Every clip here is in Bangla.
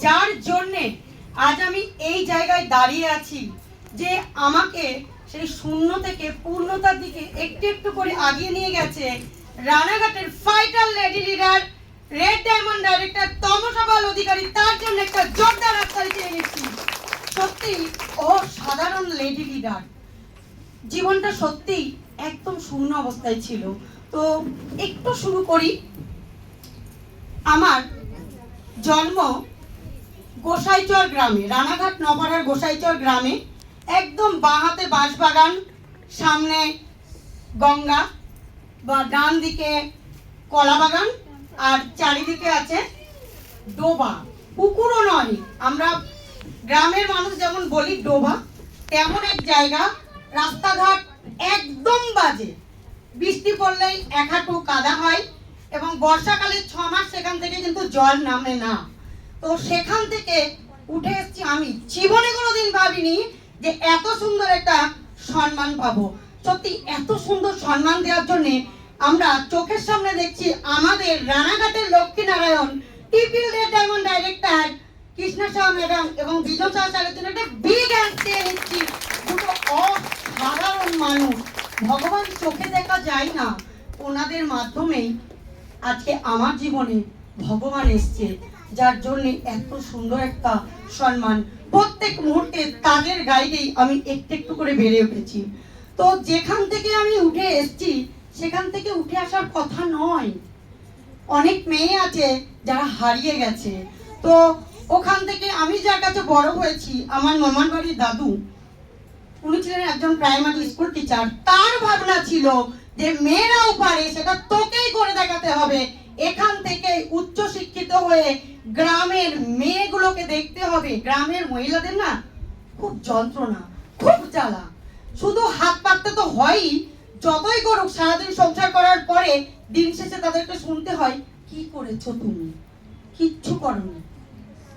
যার জন্যে আজ আমি এই জায়গায় দাঁড়িয়ে আছি, যে আমাকে সেই শূন্য থেকে পূর্ণতার দিকে একটু একটু করে আগিয়ে নিয়ে গেছে রানাঘাটের fighter lady leader, red diamond director Tamasa Pal Adhikari. তার জন্য একটা জোরদার হাততালি চেয়ে নিচ্ছি। সত্যি অসাধারণ লেডি লিডার, জীবনটা সত্যি একদম শূন্য অবস্থায় ছিল। তো একটু শুরু করি। আমার জন্ম গোসাইচর গ্রামে, রানাঘাট নপাড়ার গোসাইচর গ্রামে। একদম বাঁ হাতে বাঁশবাগান, সামনে গঙ্গা, বা ডান দিকে কলা বাগান, আর চারিদিকে আছে ডোবা। পুকুরও নয়, আমরা গ্রামের মানুষ যেমন বলি ডোবা, তেমন এক জায়গা। রাস্তাঘাট একদম বাজে, বৃষ্টি পড়লেই এক হাঁটু কাদা হয়, এবং বর্ষাকালে 6 মাস সেখান থেকে কিন্তু জল নামে না। তো সেখান থেকে উঠে এসেছি। আমি জীবনে কোনোদিন ভাবিনি যে এত সুন্দর একটা সম্মান পাবো। সত্যি এত সুন্দর সম্মান দেওয়ার জন্য আমরা চোখের সামনে দেখছি আমাদের রানাঘাটের Lakshminarayan TPL red diamond director Krishna Shah madam এবং বিজন শাহ স্যারের জন্য একটা বিগ হ্যান্ড দিয়ে নিচ্ছি। দুটো অসাধারণ মানুষ, ভগবান চোখে দেখা যায় না, ওনাদের মাধ্যমেই আজকে আমার জীবনে ভগবান এসছে, যার জন্য এত সুন্দর একটা সম্মান। প্রত্যেক মুহূর্তে তাদের গাইডেই আমি একটু একটু করে বেড়ে উঠেছি। তো যেখান থেকে আমি উঠে এসেছি সেখান থেকে উঠে আসার কথা নয়। অনেক মেয়ে আছে যারা হারিয়ে গেছে। তো ওখান থেকে আমি যার কাছে বড় হয়েছি, আমার মামার বাড়ির দাদু, উনি ছিলেন একজন প্রাইমারি স্কুল টিচার। তার ভাবনা ছিল যে মেয়েরাও পারে, সেটা তোকেই করে দেখাতে হবে। এখান থেকে উচ্চ শিক্ষিত হয়ে গ্রামের মেয়েগুলোকে দেখতে হবে। গ্রামের মহিলাদের না খুব যন্ত্রণা, খুব জ্বালা, শুধু হাত পাততে তো হয়ই, যতই করুক সারাদিন সংসার করার পরে দিন শেষে তাদেরকে শুনতে হয় কি করেছো তুমি, কিচ্ছু করোনি।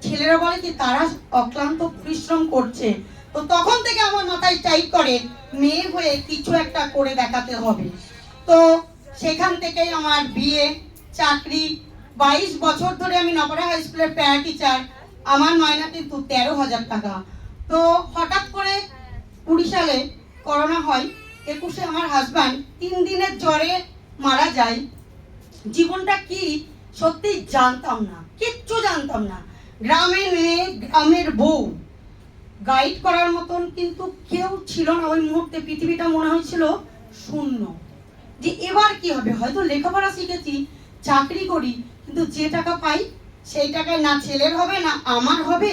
ছেলেরা বলে কি তারা অক্লান্ত পরিশ্রম করছে। তো তখন থেকে আমার মাথায় টাইট করে মেয়ে হয়ে কিছু একটা করে দেখাতে হবে। তো সেখান থেকেই আমার বিয়ে, চাকরি। 22 বছর ধরে আমি নপাড়া হাই স্কুলের প্যারা টিচার। আমার মাইনা কিন্তু 13,000 টাকা। তো হঠাৎ করে 20 সালে করোনা হয়, 21-এ আমার হাজব্যান্ড 3 দিনের জ্বরে মারা যায়। জীবনটা কি সত্যি জানতাম না, কিচ্ছু জানতাম না। গ্রামের মেয়ে, গ্রামের বউ, গাইড করার মতন কিন্তু কেউ ছিল না ওই মুহূর্তে। পৃথিবীটা মনে হয়েছিল শূন্য, যে এবার কি হবে। হয়তো লেখাপড়া শিখেছি, চাকরি করি, কিন্তু যে টাকা পাই সেই টাকায় না ছেলের হবে না আমার হবে,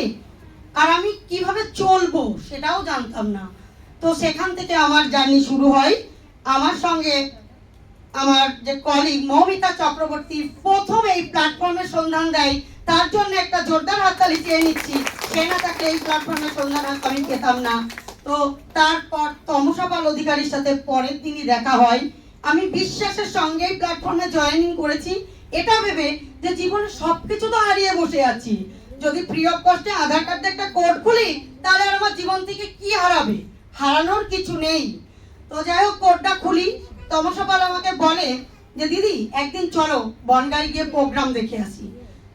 আর আমি কিভাবে চলবো সেটাও জানতাম না। তো সেখান থেকে আমার জার্নি শুরু হয়। আমার সঙ্গে আমার যে কলিগ মৌমিতা চক্রবর্তী প্রথম এই প্ল্যাটফর্মের সন্ধান দেয়, তার জন্য একটা জোরদার হাততালি চেয়ে নিচ্ছি। সে না থাকলে এই প্ল্যাটফর্মের সন্ধান আমি পেতাম না। তো তারপর তমসা পাল অধিকারীর সাথে পরের দিনই দেখা হয়। আমি বিশ্বাসের সঙ্গে এই প্ল্যাটফর্মে জয়েনিং করেছি, এটা ভেবে যে জীবনে সবকিছু তো হারিয়ে বসে আছি, যদি ফ্রি অফ কস্টে আধার কার্ডে একটা কোড খুলি তাহলে আর আমার জীবন থেকে কি হারাবে, হারানোর কিছু নেই। তো যাই হোক, কোডটা খুলি। তমসা পাল আমাকে বলে যে দিদি একদিন চলো বনগাঁয় গিয়ে প্রোগ্রাম দেখে আসি।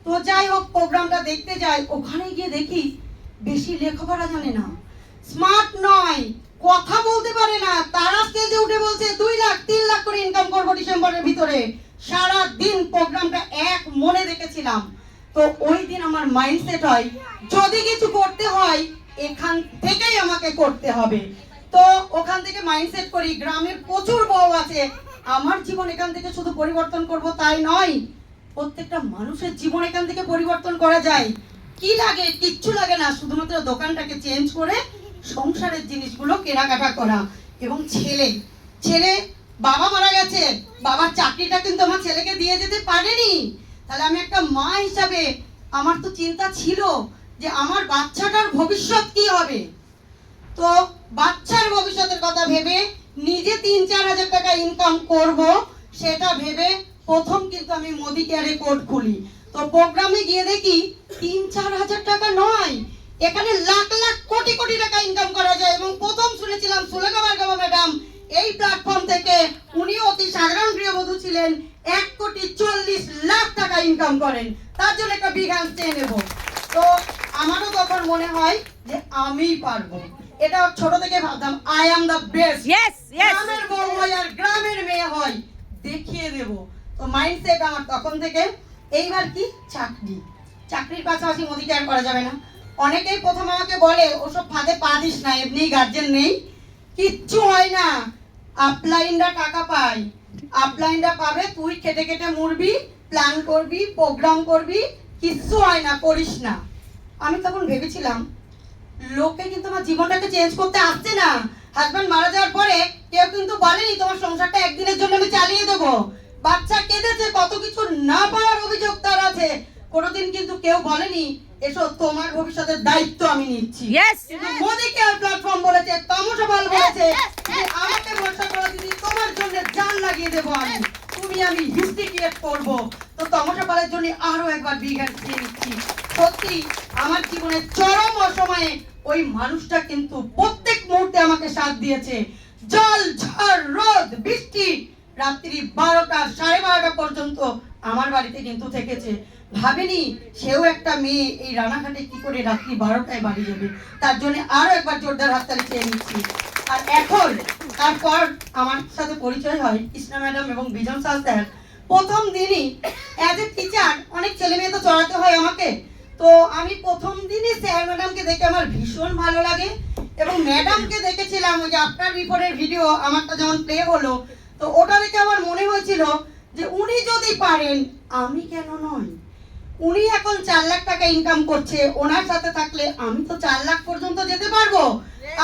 তো যাই হোক, প্রোগ্রামটা দেখতে যাই। ওখানে গিয়ে দেখি বেশি লেখাপড়া জানে না, স্মার্ট নয়, কথা বলতে পারে না। তারা স্টেজে উঠে বলছে 2 লাখ 3 লাখ করে ইনকাম করবো ডিসেম্বরের ভিতরে। সারা দিন প্রোগ্রামটা এক মনে দেখেছিলাম। তো ওই দিন আমার মাইন্ডসেট হয় যদি কিছু করতে হয় এখান থেকেই আমাকে করতে হবে। তো ওখান থেকে মাইন্ডসেট করি গ্রামের প্রচুর বউ আছে, আমার জীবন এখান থেকে শুধু পরিবর্তন করব তাই নয়, প্রত্যেকটা মানুষের জীবন এখান থেকে পরিবর্তন করা যায়। কি লাগে? কিচ্ছু লাগে না, শুধুমাত্র দোকানটাকে চেঞ্জ করে সংসারের জিনিসগুলো কেনাকাটা করা। এবং ছেলে বাবা মারা গেছে, বাবার চাকরিটা কিন্তু আমার ছেলেকে দিয়ে যেতে পারেনি। তাহলে আমি একটা মা হিসাবে আমার তো চিন্তা ছিল যে আমার বাচ্চাটার ভবিষ্যৎ কি হবে। তো বাচ্চার ভবিষ্যতের কথা ভেবে নিজে 3-4 হাজার টাকা ইনকাম করব সেটা ভেবে প্রথম কিন্তু আমি মোদি কেয়ারে কোড খুলি। তো প্রোগ্রামে গিয়ে দেখি 3-4 হাজার টাকা নয়, এখানে লাখ লাখ কোটি কোটি টাকা ইনকাম করা যায়। এবং প্রথম শুনেছিলাম সুলেখা ভার্গব ম্যাডাম এই প্ল্যাটফর্ম থেকে, উনি অতি সাধারণ গৃহবধূ ছিলেন, 1,40,00,000 টাকা ইনকাম করেন। তার জন্য একটা বিগ হ্যান্ড চেয়ে নেব। তো আমারও তখন মনে হয় যে আমিই পারবো। এটা ছোট থেকে ভাবতাম আই অ্যাম দ্য বেস্ট। গ্রামের বউ হয় আর গ্রামের মেয়ে হয়, দেখিয়ে দেব। তো মাইন্ডসেট আমার তখন থেকে। এইবার কি চাকরির পাশাপাশি মোদি কেয়ার করা যাবে না। অনেকেই প্রথম আমাকে বলে ওসব ফাঁদে পা দিস না, এমনি গার্জেন নেই, কিচ্ছু হয় না, আপলাইনরা টাকা পায়, আপলাইনরা পাবে, তুই খেটে খেটে মরবি, প্ল্যান করবি, প্রোগ্রাম করবি, কিচ্ছু হয় না, করিস না। আমি তখন ভেবেছিলাম লোকে কিন্তু আমার জীবনটাকে চেঞ্জ করতে আসছে না। হাজব্যান্ড মারা যাওয়ার পরে কেউ কিন্তু বলেনি তোমার সংসারটা একদিনের জন্য আমি চালিয়ে দেবো। বাচ্চা কেঁদেছে, কত কিছু না পাওয়ার অভিযোগ তার আছে, কোনোদিন কিন্তু কেউ বলেনি এসো তোমার ভবিষ্যতের দায়িত্ব আমি নিচ্ছি। কিন্তু মোদি কেয়ার প্ল্যাটফর্ম বলেছে, তামাশা পাল বলেছে যে আমাকে ভরসা করে দিদি, তোমার জন্য জান লাগিয়ে দেবো আমি হিস্ট্রি ক্রিয়েট করব। তো তামাশা পালের জন্য আরো একবার বিগ হ্যান্ড দিয়ে নিচ্ছি। সত্যি আমার জীবনের চরম অসময়ে ওই মানুষটা কিন্তু প্রত্যেক মুহূর্তে আমাকে সাথ দিয়েছে। জল ঝড় রোদ বৃষ্টি রাত্রি 12টা 12:30 পর্যন্ত আমার বাড়িতে কিন্তু থেকেছে। ভাবেনি সেও একটা মেয়ে এই রানাঘাটে কি করে রাত্রি 12টায় বাড়ি যাবে। তার জন্য আরো একবার জোরদার হাততালি চেয়ে নিচ্ছি। আর এখন তারপর আমার সাথে পরিচয় হয় কৃষ্ণা ম্যাডাম এবং বিজন স্যার। প্রথম দিনই অ্যাজ এ টিচার অনেক ছেলে মেয়ে তো চড়াতে হয় আমাকে, তো আমি প্রথম দিনই স্যার ম্যাডামকে দেখে আমার ভীষণ ভালো লাগে। এবং ম্যাডামকে দেখেছিলাম ওই যে আফটার বিফোরের ভিডিও আমারটা যেমন প্লে হলো, তো ওটা দেখে আমার মনে হয়েছিল যে উনি যদি পারেন আমি কেন নয়। উনি এখন 4 লাখ টাকা ইনকাম করছে, ওনার সাথে থাকলে আমি তো 4 লাখ পর্যন্ত যেতে পারবো।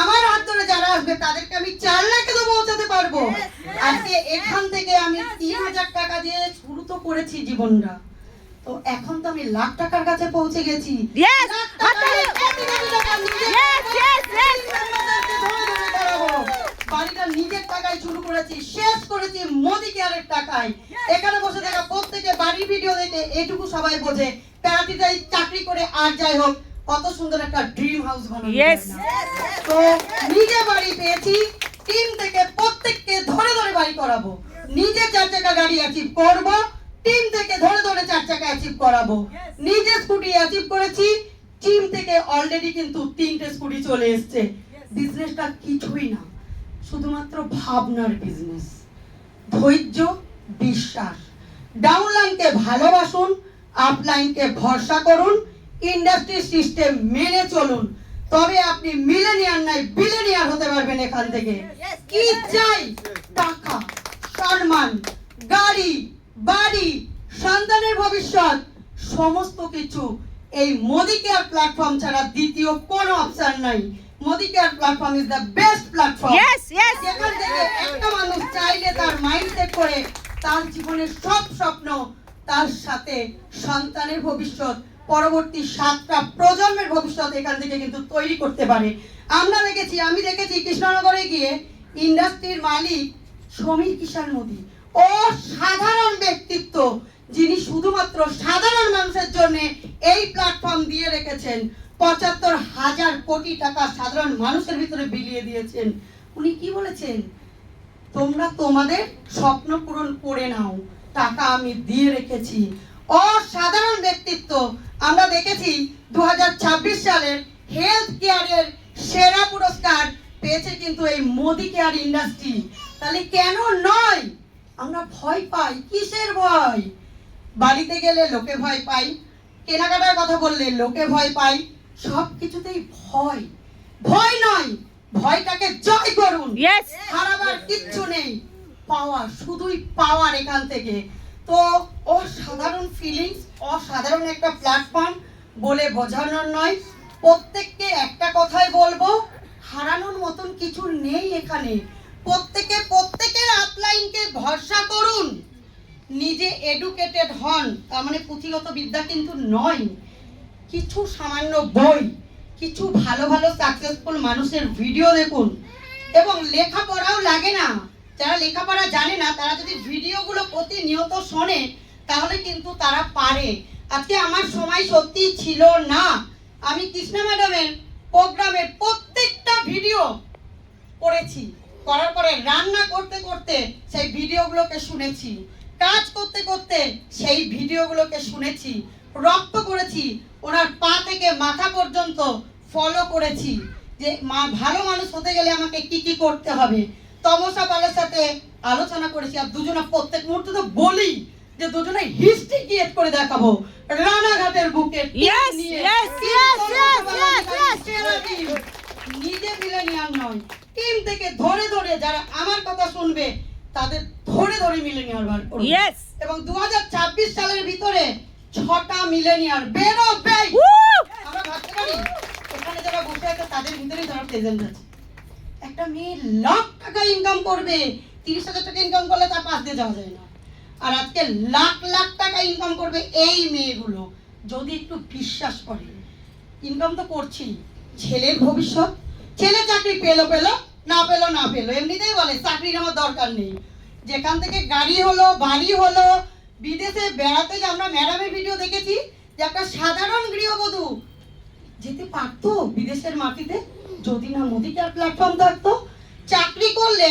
আমার হাত ধরে যারা আসবে তাদেরকে আমি 4 লাখে তো পৌঁছাতে পারবো। আজকে এখান থেকে আমি 3000 টাকা দিয়ে শুরু তো করেছি জীবনটা, তো এখন তো আমি লাখ টাকার কাছে পৌঁছে গেছি। বাড়িটা নিজের টাকায় শুরু করেছি, শেষ করেছি মোদি কেয়ারের টাকায়। এখানে বসে থাকা প্রত্যেকে বাড়ির ভিডিও দেখে এটুকু সবাই বোঝে প্যারাটিটাই চাকরি করে আর যাই হোক কত সুন্দর একটা ড্রিম হাউস বানানো। তো নিজে বাড়ি পেয়েছি, টিম থেকে প্রত্যেককে ধরে ধরে বাড়ি করাবো, নিজে 4 চাকা গাড়ি অ্যাচিভ করব, টিম থেকে ধরে ধরে 4 চাকা অ্যাচিভ করাবো, নিজে স্কুটি অ্যাচিভ করেছি, টিম থেকে অলরেডি কিন্তু 3টে স্কুটি চলে এসেছে। বিজনেসটা কিছুই না, শুধুমাত্র ভাবনার বিজনেস। ধৈর্য, বিশ্বাস, ডাউনলাইনকে ভালোবাসুন, আপলাইনকে ভরসা করুন, ইন্ডাস্ট্রি সিস্টেম মেনে চলুন, তবে আপনি মিলেনিয়ার নাই বিলেনিয়ার হতে পারবেন। এখান থেকে কি চাই? টাকা, সম্মান, গাড়ি, বাড়ি, সন্তানের ভবিষ্যৎ, সমস্ত কিছু এই মোদি কেয়ার প্ল্যাটফর্ম ছাড়া দ্বিতীয় কোনো অপশন নাই। Modi care platform is the best platform. যেখান থেকে একটা মানুষ চাইলে তার মাইন্ডসেট করে তার জীবনের সব স্বপ্ন, তার সাথে সন্তানের ভবিষ্যৎ, পরবর্তী 7টা প্রজন্মের ভবিষ্যৎ এখান থেকে কিন্তু তৈরি করতে পারে। আমি দেখেছি কৃষ্ণনগরে গিয়ে ইন্ডাস্ট্রির মালিক সমীর কিষাণ মোদি, ও সাধারণ ব্যক্তিত্ব যিনি শুধুমাত্র সাধারণ মানুষের জন্য এই প্ল্যাটফর্ম দিয়ে রেখেছেন। 75,000 কোটি টাকা সাধারণ মানুষের ভিতরে বিলিয়ে দিয়েছেন। উনি কি বলেছেন? তোমরা তোমাদের স্বপ্ন পূরণ করে নাও, টাকা আমি দিয়ে রেখেছি। অসাধারণ ব্যক্তিত্ব। আমরা দেখেছি 2026 সালের হেলথ কেয়ারের সেরা পুরস্কার পেয়েছে কিন্তু এই মোদি কেয়ার ইন্ডাস্ট্রি। তাহলে কেন নয়? আমরা ভয় পাই, কিসের ভয়? বাড়িতে গেলে লোকে ভয় পাই, কেনাকাটার কথা বললে লোকে ভয় পাই, সব কিছুতেই ভয়। ভয় নয়, ভয়টাকে জয় করুন। হারাবার কিচ্ছু নেই, পাওয়ার, শুধুই পাওয়ার এখান থেকে। তো অসাধারণ ফিলিংস, অসাধারণ একটা প্ল্যাটফর্ম বলে বোঝানোর নয়। প্রত্যেককে একটা কথাই বলবো, হারানোর মতন কিছু নেই এখানে। প্রত্যেকের আপলাইনকে ভরসা করুন, নিজে এডুকেটেড হন, তার মানে পুঁথিগত বিদ্যা কিন্তু নয়। কিছু সামান্য বই, কিছু ভালো ভালো সাকসেসফুল মানুষের ভিডিও দেখুন, এবং লেখাপড়াও লাগে না। যারা লেখাপড়া জানে না তারা যদি ভিডিওগুলো প্রতিনিয়ত শোনে তাহলে কিন্তু তারা পারে। আজকে আমার সময় সত্যি ছিল না, আমি কৃষ্ণা ম্যাডামের প্রোগ্রামের প্রত্যেকটা ভিডিও করেছি, করার পরে রান্না করতে করতে সেই ভিডিওগুলোকে শুনেছি, কাজ করতে করতে সেই ভিডিওগুলোকে শুনেছি, রক্ত করেছি ওনার পা থেকে থেকে মাথা পর্যন্ত ফলো করেছি যে ভালো মানুষ হতে গেলে আমাকে কি কি করতে হবে। তমসা পালের সাথে আলোচনা করেছি, আর দুজনা প্রত্যেক মুহূর্তে তো বলি যে দুজনে হিস্ট্রি ক্রিয়েট করে দেখাবো রানাঘাটের বুকে Yes, yes, yes, yes, yes, yes. নিজে মিলেনিয়ার নয়, টিম থেকে ধরে ধরে যারা আমার কথা শুনবে তাদের ধরে ধরে মিলেনিয়ার বার করব। Yes. এবং 2026 সালের ভিতরে 6টা মিলেনিয়ার বেরোবে। Woo! আমরা ভাবতে পারি ওখানে যারা বসে আছে তাদের ভিতরেই যারা প্রেজেন্ট আছে। একটা মেয়ে লাখ টাকা ইনকাম করবে, 30,000 টাকা ইনকাম করলে তার পাশ দিয়ে যাওয়া যায় না। আর আজকে লাখ লাখ টাকা ইনকাম করবে এই মেয়েগুলো যদি একটু বিশ্বাস করে। ইনকাম তো করছি, ছেলের ভবিষ্যৎ, ছেলে চাকরি পেলো পেলো, না পেলো না পেলো, এমনিতেই বলে চাকরির আমার দরকার নেই। যেখান থেকে গাড়ি হলো, বাড়ি হলো, বিদেশে বেড়াতে যে আমরা ম্যাডামের ভিডিও দেখেছি যে একটা সাধারণ গৃহবধূ যেতে পারতো বিদেশের মাটিতে যদি না মোদি কেয়ার প্ল্যাটফর্ম থাকতো। চাকরি করলে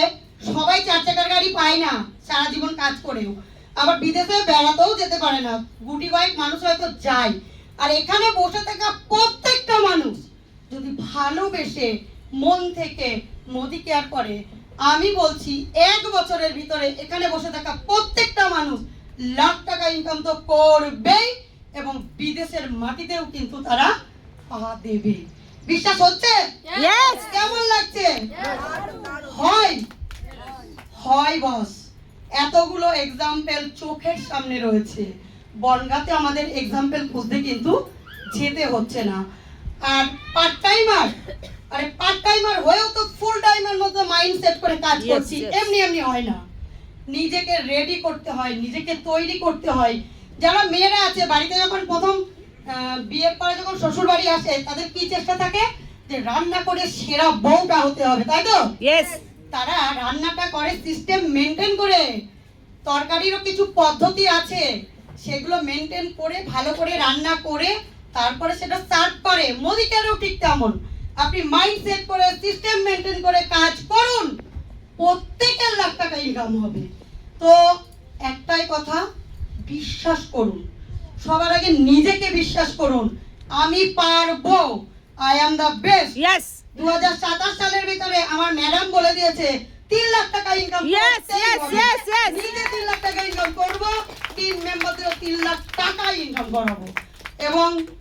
সবাই 4 চাকার গাড়ি পায় না সারা জীবন কাজ করেও, আবার বিদেশে বেড়াতেও যেতে পারে না, গুটি কয়েক মানুষ হয়তো যায়। আর এখানে বসে থাকা প্রত্যেকটা মানুষ যদি ভালোবেসে মন থেকে মোদি কেয়ার করে, আমি বলছি 1 বছরের ভিতরে এখানে বসে থাকা প্রত্যেকটা মানুষ লাখ টাকা ইনকাম তো করবেই এবং বিদেশের মাটিতেও কিন্তু তারা পা দেবে। বিশ্বাস হচ্ছে? Yes. কেমন লাগছে? হয় হয় বস। এতগুলো এক্সাম্পল চোখের সামনে রয়েছে, বনগাঁতে আমাদের এক্সাম্পল খুঁজতে কিন্তু যেতে হচ্ছে না। আর পার্ট টাইমার, আরে পার্ট টাইমার হয়েও তো ফুল টাইমের মধ্যে মাইন্ড সেট করে কাজ Yes, করছি, yes. এমনি এমনি হয় না। নিজেকে রেডি করতে হয়, নিজেকে তৈরি করতে হয়। যারা মেয়েরা আছে বাড়িতে যখন প্রথম বিয়ের পরে যখন শ্বশুর বাড়ি আসে তাদের কি চেষ্টা থাকে যে রান্না করে সেরা বউটা হতে হবে, তাই তো? Yes. তারা রান্নাটা করে সিস্টেম মেনটেন করে, তরকারিরও কিছু পদ্ধতি আছে সেগুলো মেনটেন করে ভালো করে রান্না করে তারপরে সেটা সার্ভ করে। মোদিকেরও ঠিক তেমন, আপনি মাইন্ড সেট করে সিস্টেম মেনটেন করে কাজ করুন, প্রত্যেকের লাখ টাকা ইনকাম হবে। তো একটাই কথা, বিশ্বাস করুন, সবার আগে নিজেকে বিশ্বাস করুন। আমি পারবো, I am the best. Yes. 2027 সালের ভিতরে আমার ম্যাডাম বলে দিয়েছে 3 লাখ টাকা income Yes, yes, yes, yes. নিজে 3 লাখ টাকা ইনকাম করব, টিম মেম্বারদের 3 লাখ টাকা ইনকাম করাবো। এবং